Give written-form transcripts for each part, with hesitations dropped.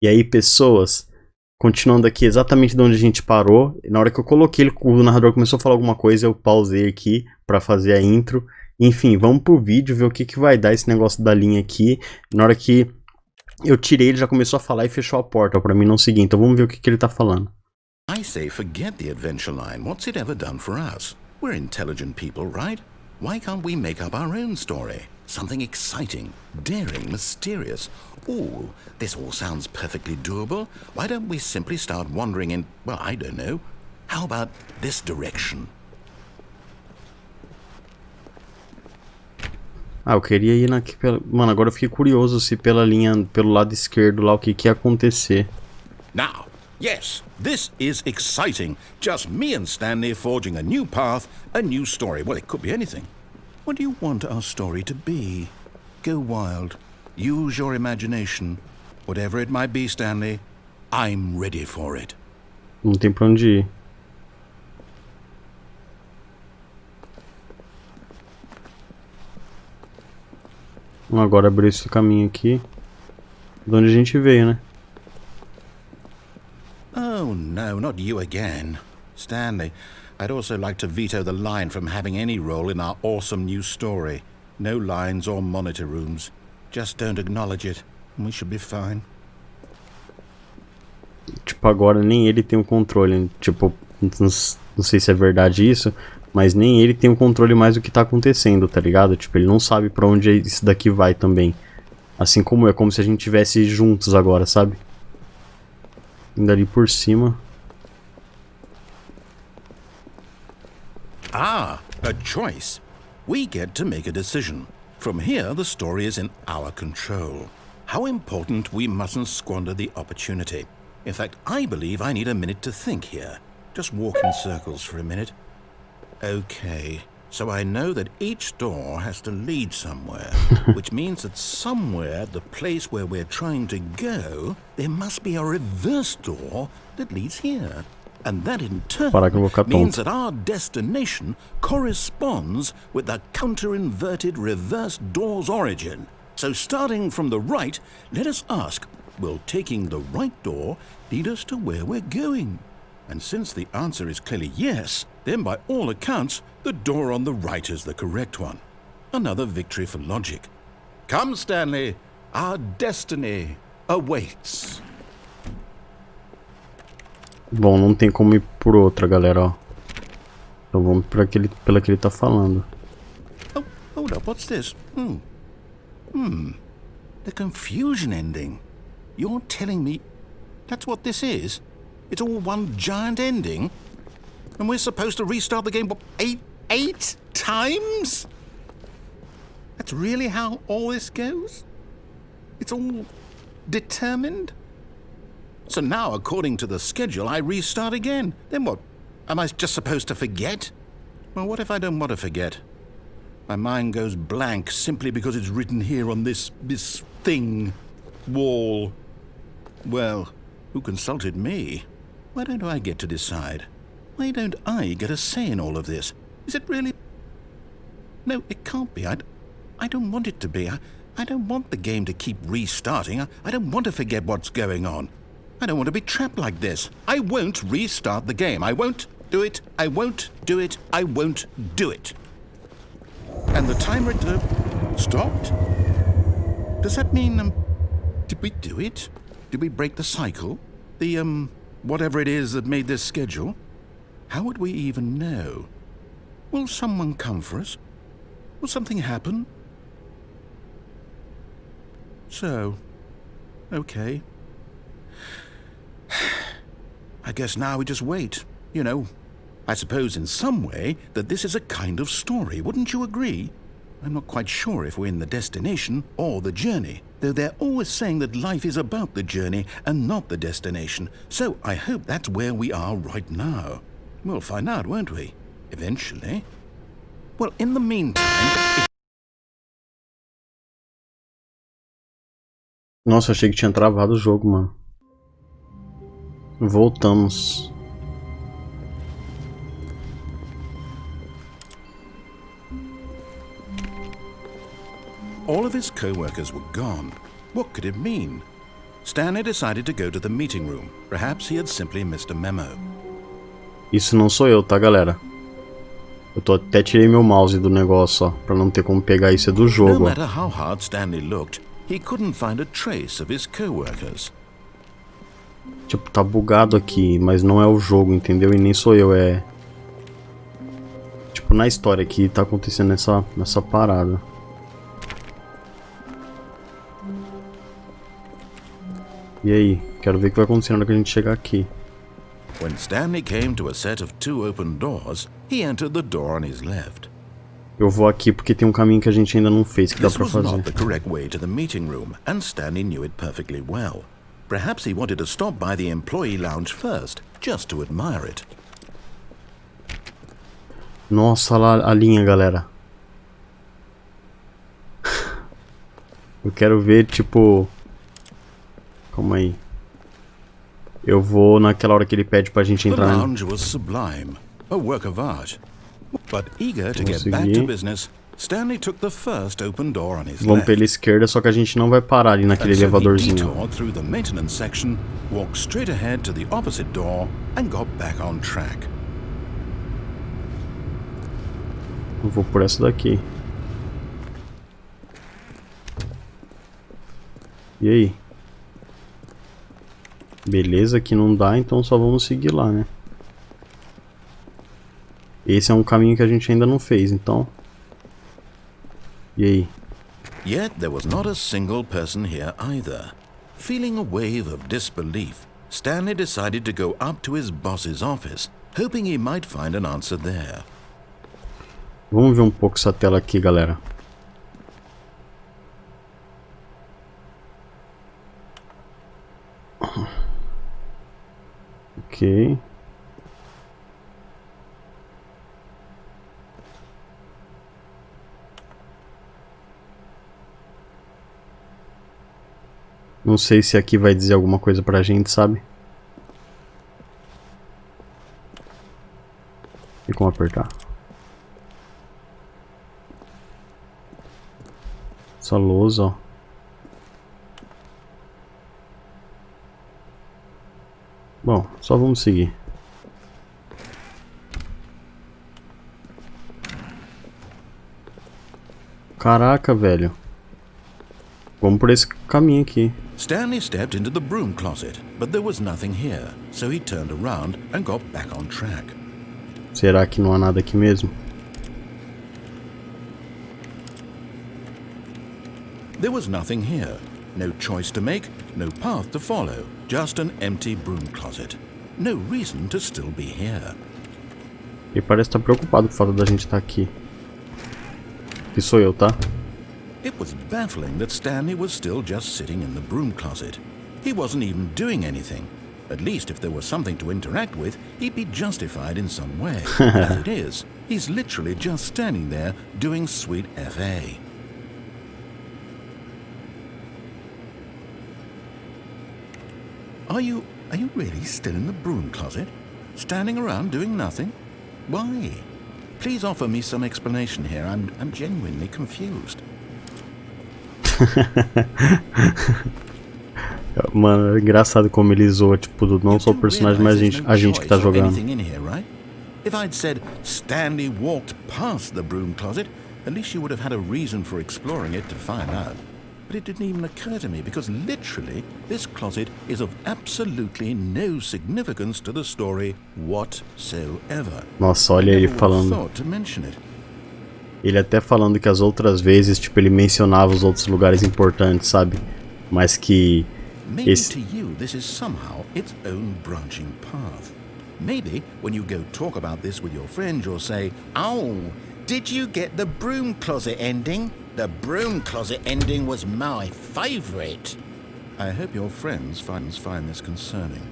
E aí, pessoas, continuando aqui exatamente de onde a gente parou, na hora que eu coloquei ele, o narrador começou a falar alguma coisa, eu pausei aqui pra fazer a intro. Enfim, vamos pro vídeo, ver o que vai dar esse negócio da linha aqui. Na hora que eu tirei, ele já começou a falar e fechou a porta pra mim não seguir. Então vamos ver o que ele tá falando. I say forget the adventure line. What's it ever done for us? We're intelligent people, right? Why can't we make up our own story? Something exciting, daring, mysterious. Ooh, this all sounds perfectly doable. Why don't we simply start wandering in, well, I don't know. How about this direction? Ah, eu queria ir na... Mano, agora eu fiquei curioso se pela linha, pelo lado esquerdo lá, o que ia acontecer. Now, yes, this is exciting. Just me and Stanley forging a new path, a new story. Well, it could be anything. What do you want our story to be? Go wild. Use your imagination. Whatever it might be, Stanley, I'm ready for it. Não tem pra onde ir. Agora abriu esse caminho aqui. De onde a gente veio, né? Oh, no, not you again. Stanley, I'd also like to veto the line from having any role in our awesome new story. No lines or monitor rooms. Just don't acknowledge it, and we should be fine. Tipo, agora nem ele tem o controle. Tipo, não sei se é verdade isso, mas nem ele tem o controle mais do que tá acontecendo, tá ligado? Tipo, ele não sabe pra onde isso daqui vai também. Assim como é, como se a gente estivesse juntos agora, sabe? Indo ali por cima. Ah, a choice. We get to make a decision. From here, the story is in our control. How important we mustn't squander the opportunity. In fact, I believe I need a minute to think here. Just walk in circles for a minute. Okay, so I know that each door has to lead somewhere, which means that somewhere, the place where we're trying to go, there must be a reverse door that leads here. And that in turn means that our destination corresponds with the counter-inverted reverse door's origin. So starting from the right, let us ask, will taking the right door lead us to where we're going? And since the answer is clearly yes, then by all accounts, the door on the right is the correct one. Another victory for logic. Come, Stanley, our destiny awaits. Bom, não tem como ir por outra, galera, ó. Então vamos pela que ele tá falando. Oh, hold up, what's this? The confusion ending. You're telling me that's what this is? It's all one giant ending? And we're supposed to restart the game, what, eight times? That's really how all this goes? It's all determined? So now, according to the schedule, I restart again. Then what? Am I just supposed to forget? Well, what if I don't want to forget? My mind goes blank simply because it's written here on this thing, wall. Well, who consulted me? Why don't I get to decide? Why don't I get a say in all of this? Is it really? No, it can't be. I don't want it to be. I don't want the game to keep restarting. I don't want to forget what's going on. I don't want to be trapped like this. I won't restart the game. I won't do it. I won't do it. I won't do it. And the timer stopped? Does that mean, did we do it? Did we break the cycle? The, whatever it is that made this schedule? How would we even know? Will someone come for us? Will something happen? So, okay. I guess now we just wait, you know. I suppose in some way that this is a kind of story, wouldn't you agree? I'm not quite sure if we're in the destination or the journey, though they're always saying that life is about the journey and not the destination, so I hope that's where we are right now. We'll find out, won't we? Eventually. Well, in the meantime... Nossa, achei que tinha travado o jogo, mano. Voltamos. All of his co-workers were gone. What could it mean? Stanley decided to go to the meeting room. Perhaps he had simply missed a memo. Isso não sou eu, tá, galera? Eu até tirei meu mouse do negócio, ó, pra não ter como pegar isso, é do jogo. No matter how hard Stanley looked, he couldn't find a trace of his coworkers. Tipo, tá bugado aqui, mas não é o jogo, entendeu? E nem sou eu, é... Tipo, na história aqui tá acontecendo essa parada. E aí? Quero ver o que vai acontecer na hora que a gente chegar aqui. When Stanley came to a set of 2 open doors, he entered the door on his left. Eu vou aqui porque tem um caminho que a gente ainda não fez, que dá pra fazer. This was not the correct way to the meeting room, and Stanley knew it perfectly well. Perhaps he wanted to stop by the employee lounge first, just to admire it. Nossa, lá a linha, galera. Eu quero ver, tipo... Calma aí. Eu vou naquela hora que ele pede pra gente entrar. The lounge was sublime, a work of art. But eager to get back to business, Stanley took the first open door on his Vamos pela esquerda, só que a gente não vai parar ali naquele elevadorzinho. He detoured through the maintenance section, walked straight ahead to the opposite door, and got back on track. Eu vou por essa daqui. E aí? Beleza, aqui não dá, então só vamos seguir lá, né? Esse é um caminho que a gente ainda não fez, então... E aí? Yet there was not a single person here either. Feeling a wave of disbelief, Stanley decided to go up to his boss's office, hoping he might find an answer there. Vamos ver um pouco essa tela aqui, galera. Ok. Não sei se aqui vai dizer alguma coisa pra gente, sabe? Tem como apertar? Essa lousa, ó. Bom, só vamos seguir. Caraca, velho. Vamos por esse caminho aqui. Stanley stepped into the broom closet, but there was nothing here, so he turned around and got back on track. Será que não há nada aqui mesmo? There was nothing here. No choice to make, no path to follow, just an empty broom closet. No reason to still be here. Ele parece estar preocupado com o fato da gente estar aqui. Que sou eu, tá? It was baffling that Stanley was still just sitting in the broom closet. He wasn't even doing anything. At least if there was something to interact with, he'd be justified in some way. As it is, he's literally just standing there doing sweet FA. Are you really still in the broom closet? Standing around doing nothing? Why? Please offer me some explanation here. I'm genuinely confused. Mano, é engraçado como ele zoa, tipo, não só o personagem, mas a gente que tá jogando. If I'd said Stanley walked past the broom closet, at least you would have had a reason for exploring it to find out. But it didn't even occur to me, because literally, this closet is of absolutely no significance to the story whatsoever. Nossa, olha ele falando. Ele até falando que as outras vezes, tipo, ele mencionava os outros lugares importantes, sabe? Mas que Maybe to you this is somehow its own branching path. Maybe when you go talk about this with your friends, you'll say, "Oh, did you get the broom closet ending? The broom closet ending was my favorite." I hope your friends find this concerning.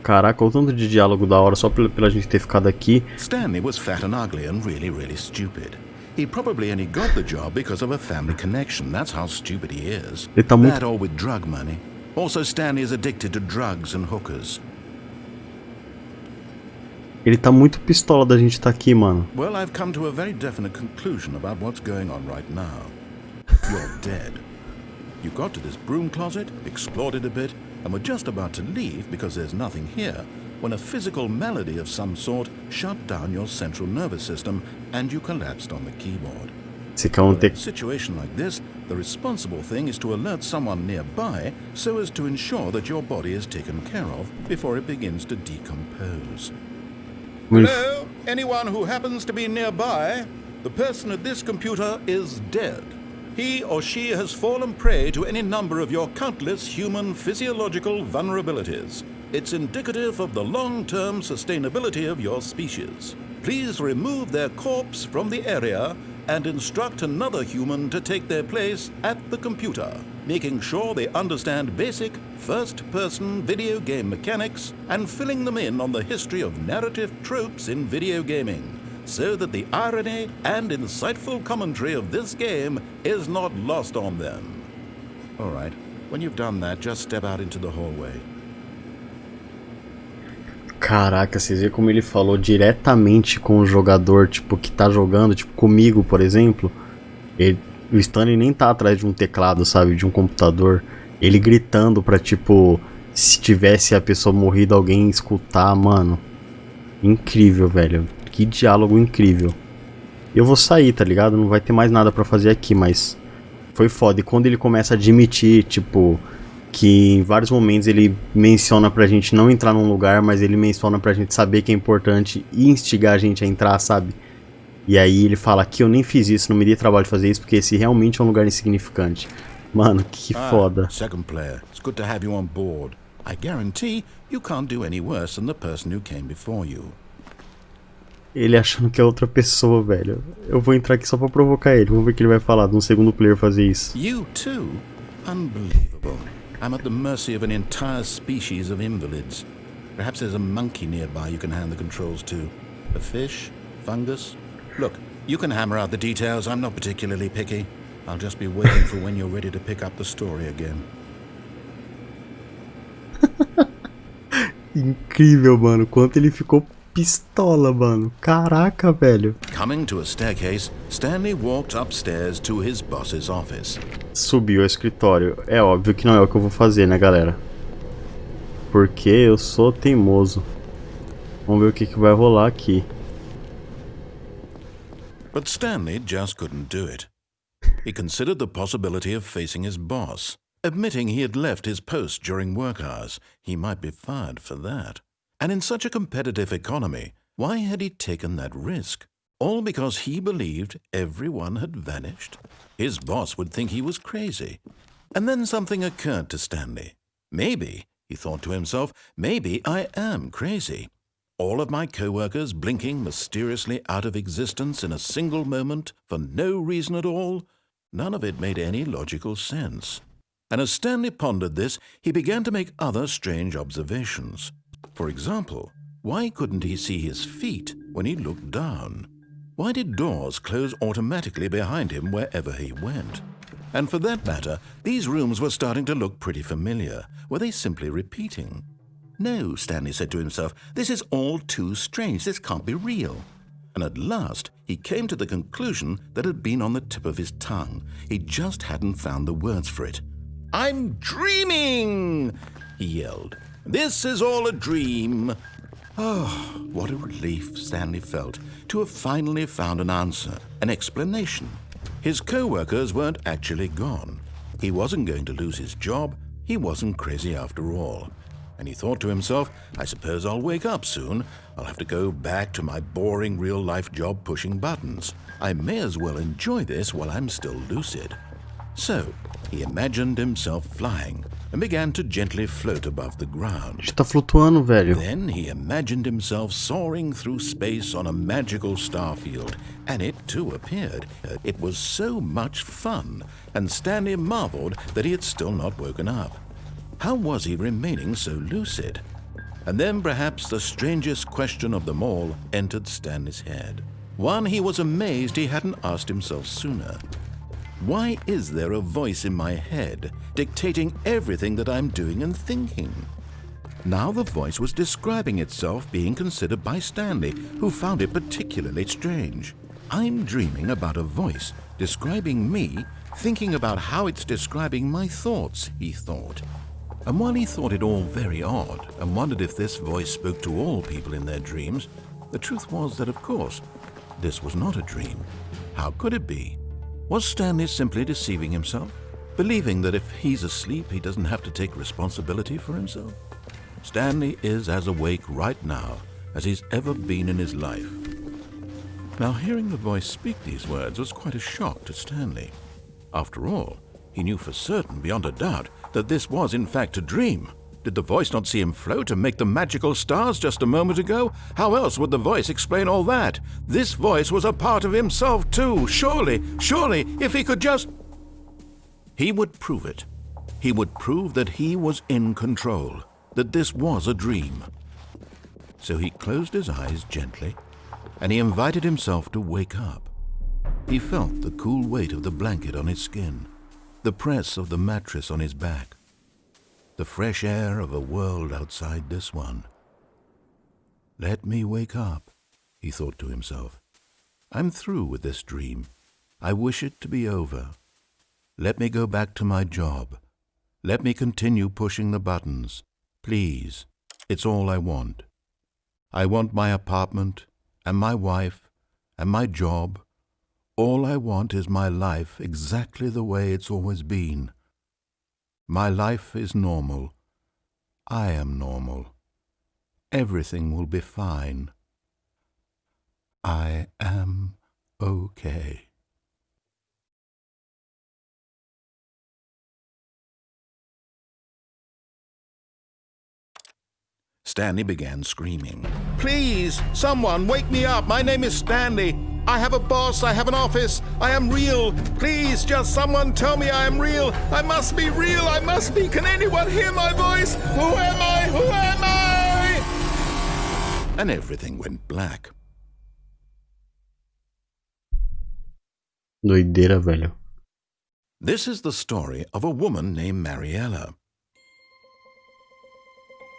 Caraca, o tanto de diálogo da hora só pela gente ter ficado aqui. Stanley was fat and ugly and really stupid. He probably only got the job because of a family connection. That's how stupid he is. Ele tá muito... That or with drug money. Also, Stanley is addicted to drugs and hookers. Ele tá muito pistola da gente tá aqui, mano. Well, I've come to a very definite conclusion about what's going on right now. You're dead. You got to this broom closet, explored it a bit, and were just about to leave because there's nothing here, when a physical malady of some sort shut down your central nervous system and you collapsed on the keyboard. In a situation like this, the responsible thing is to alert someone nearby so as to ensure that your body is taken care of before it begins to decompose. Hello? Anyone who happens to be nearby? The person at this computer is dead. He or she has fallen prey to any number of your countless human physiological vulnerabilities. It's indicative of the long-term sustainability of your species. Please remove their corpse from the area and instruct another human to take their place at the computer, making sure they understand basic first-person video game mechanics and filling them in on the history of narrative tropes in video gaming, so that the irony and insightful commentary of this game is not lost on them. All right, when you've done that, just step out into the hallway. Caraca, vocês viram como ele falou diretamente com o jogador, tipo, que tá jogando, tipo, comigo, por exemplo. O Stanley nem tá atrás de um teclado, sabe, de um computador. Ele gritando pra, tipo, se tivesse a pessoa morrido, alguém escutar, mano. Incrível, velho. Que diálogo incrível. Eu vou sair, tá ligado? Não vai ter mais nada pra fazer aqui, mas foi foda. E quando ele começa a admitir, tipo, que em vários momentos ele menciona pra gente não entrar num lugar, mas ele menciona pra gente saber que é importante e instigar a gente a entrar, sabe? E aí ele fala que eu nem fiz isso, não me dei trabalho de fazer isso, porque esse realmente é um lugar insignificante. Mano, que foda. Second player, it's good to have you on board. I guarantee you can't do any worse than the person who came before you. Ele achando que é outra pessoa, velho. Eu vou entrar aqui só pra provocar ele. Vamos ver o que ele vai falar de um segundo player fazer isso. You too? Unbelievable. I'm at the mercy of an entire species of invalids. Perhaps there's a monkey nearby you can hand the controls to. A fish? Fungus? Look, you can hammer out the details. I'm not particularly picky. I'll just be waiting for when you're ready to pick up the story again. Incrível, mano. Quanto ele ficou pistola, mano. Caraca, velho. Coming to a staircase, Stanley walked upstairs to his boss's office. Subiu ao escritório. É óbvio que não é o que eu vou fazer, né, galera? Porque eu sou teimoso. Vamos ver o que vai rolar aqui. But Stanley just couldn't do it. He considered the possibility of facing his boss. Admitting he had left his post during work hours, he might be fired for that. And in such a competitive economy, why had he taken that risk? All because he believed everyone had vanished? His boss would think he was crazy. And then something occurred to Stanley. Maybe, he thought to himself, maybe I am crazy. All of my co-workers blinking mysteriously out of existence in a single moment for no reason at all? None of it made any logical sense. And as Stanley pondered this, he began to make other strange observations. For example, why couldn't he see his feet when he looked down? Why did doors close automatically behind him wherever he went? And for that matter, these rooms were starting to look pretty familiar. Were they simply repeating? No, Stanley said to himself, this is all too strange. This can't be real. And at last, he came to the conclusion that had been on the tip of his tongue. He just hadn't found the words for it. I'm dreaming, he yelled. This is all a dream. Oh, what a relief Stanley felt to have finally found an answer, an explanation. His co-workers weren't actually gone. He wasn't going to lose his job. He wasn't crazy after all. And he thought to himself, I suppose I'll wake up soon. I'll have to go back to my boring real-life job pushing buttons. I may as well enjoy this while I'm still lucid. So, he imagined himself flying and began to gently float above the ground. Está flutuando, velho. Then he imagined himself soaring through space on a magical star field, and it too appeared. It was so much fun, and Stanley marveled that he had still not woken up. How was he remaining so lucid? And then perhaps the strangest question of them all entered Stanley's head. One he was amazed he hadn't asked himself sooner. Why is there a voice in my head dictating everything that I'm doing and thinking? Now the voice was describing itself being considered by Stanley, who found it particularly strange. I'm dreaming about a voice describing me thinking about how it's describing my thoughts, he thought. And while he thought it all very odd and wondered if this voice spoke to all people in their dreams, the truth was that, of course, this was not a dream. How could it be? Was Stanley simply deceiving himself, believing that if he's asleep, he doesn't have to take responsibility for himself? Stanley is as awake right now as he's ever been in his life. Now, hearing the voice speak these words was quite a shock to Stanley. After all, he knew for certain, beyond a doubt, that this was in fact a dream. Did the voice not see him float and make the magical stars just a moment ago? How else would the voice explain all that? This voice was a part of himself too. Surely, if he could just... He would prove it. He would prove that he was in control, that this was a dream. So he closed his eyes gently, and he invited himself to wake up. He felt the cool weight of the blanket on his skin, the press of the mattress on his back, the fresh air of a world outside this one. Let me wake up, he thought to himself. I'm through with this dream. I wish it to be over. Let me go back to my job. Let me continue pushing the buttons. Please, it's all I want. I want my apartment and my wife and my job. All I want is my life exactly the way it's always been. My life is normal. I am normal. Everything will be fine. I am okay. Stanley began screaming. Please, someone, wake me up. My name is Stanley. I have a boss. I have an office. I am real. Please, just someone tell me I am real. I must be real. I must be. Can anyone hear my voice? Who am I? Who am I? And everything went black. Doideira, velho. This is the story of a woman named Mariella.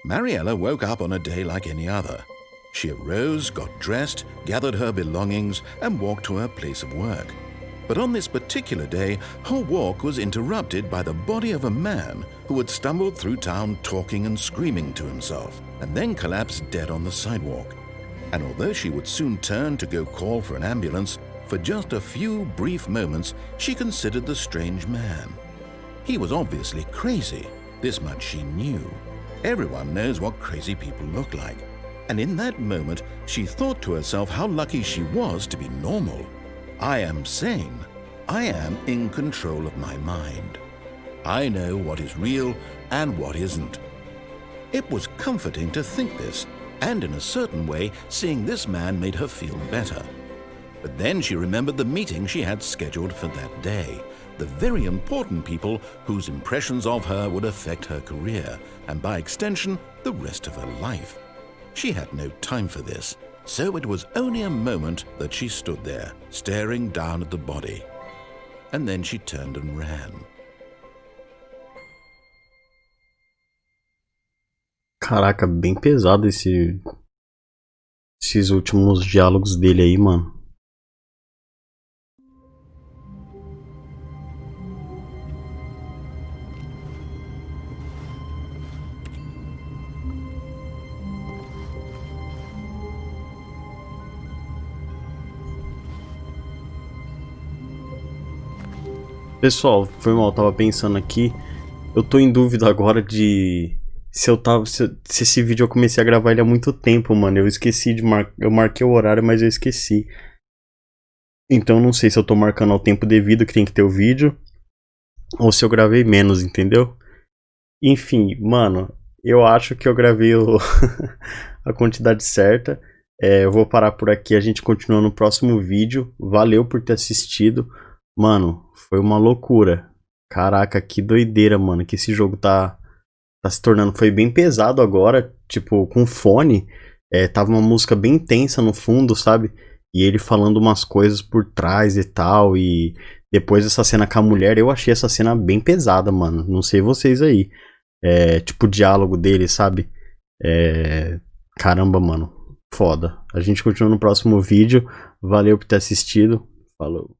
Mariella woke up on a day like any other. She arose, got dressed, gathered her belongings, and walked to her place of work. But on this particular day, her walk was interrupted by the body of a man who had stumbled through town talking and screaming to himself, and then collapsed dead on the sidewalk. And although she would soon turn to go call for an ambulance, for just a few brief moments she considered the strange man. He was obviously crazy, this much she knew. Everyone knows what crazy people look like. And in that moment, she thought to herself how lucky she was to be normal. I am sane. I am in control of my mind. I know what is real and what isn't. It was comforting to think this, and in a certain way, seeing this man made her feel better. But then she remembered the meeting she had scheduled for that day, the very important people whose impressions of her would affect her career, and by extension, the rest of her life. She had no time for this, so it was only a moment that she stood there, staring down at the body. And then she turned and ran. Caraca, bem pesado esses últimos diálogos dele aí, mano. Pessoal, foi mal, eu tava pensando aqui. Eu tô em dúvida agora de se esse vídeo eu comecei a gravar ele há muito tempo, mano. Eu esqueci de eu marquei o horário, mas eu esqueci. Então não sei se eu tô marcando ao tempo devido que tem que ter o vídeo, ou se eu gravei menos, entendeu? Enfim, mano, eu acho que eu gravei a quantidade certa. Eu vou parar por aqui, a gente continua no próximo vídeo. Valeu por ter assistido. Mano, foi uma loucura. Caraca, que doideira, mano, que esse jogo tá se tornando. Foi bem pesado agora, tipo, com fone. Tava uma música bem tensa no fundo, sabe? E ele falando umas coisas por trás e tal. E depois essa cena com a mulher, eu achei essa cena bem pesada, mano. Não sei vocês aí. Tipo, o diálogo dele, sabe? Caramba, mano. Foda. A gente continua no próximo vídeo. Valeu por ter assistido. Falou.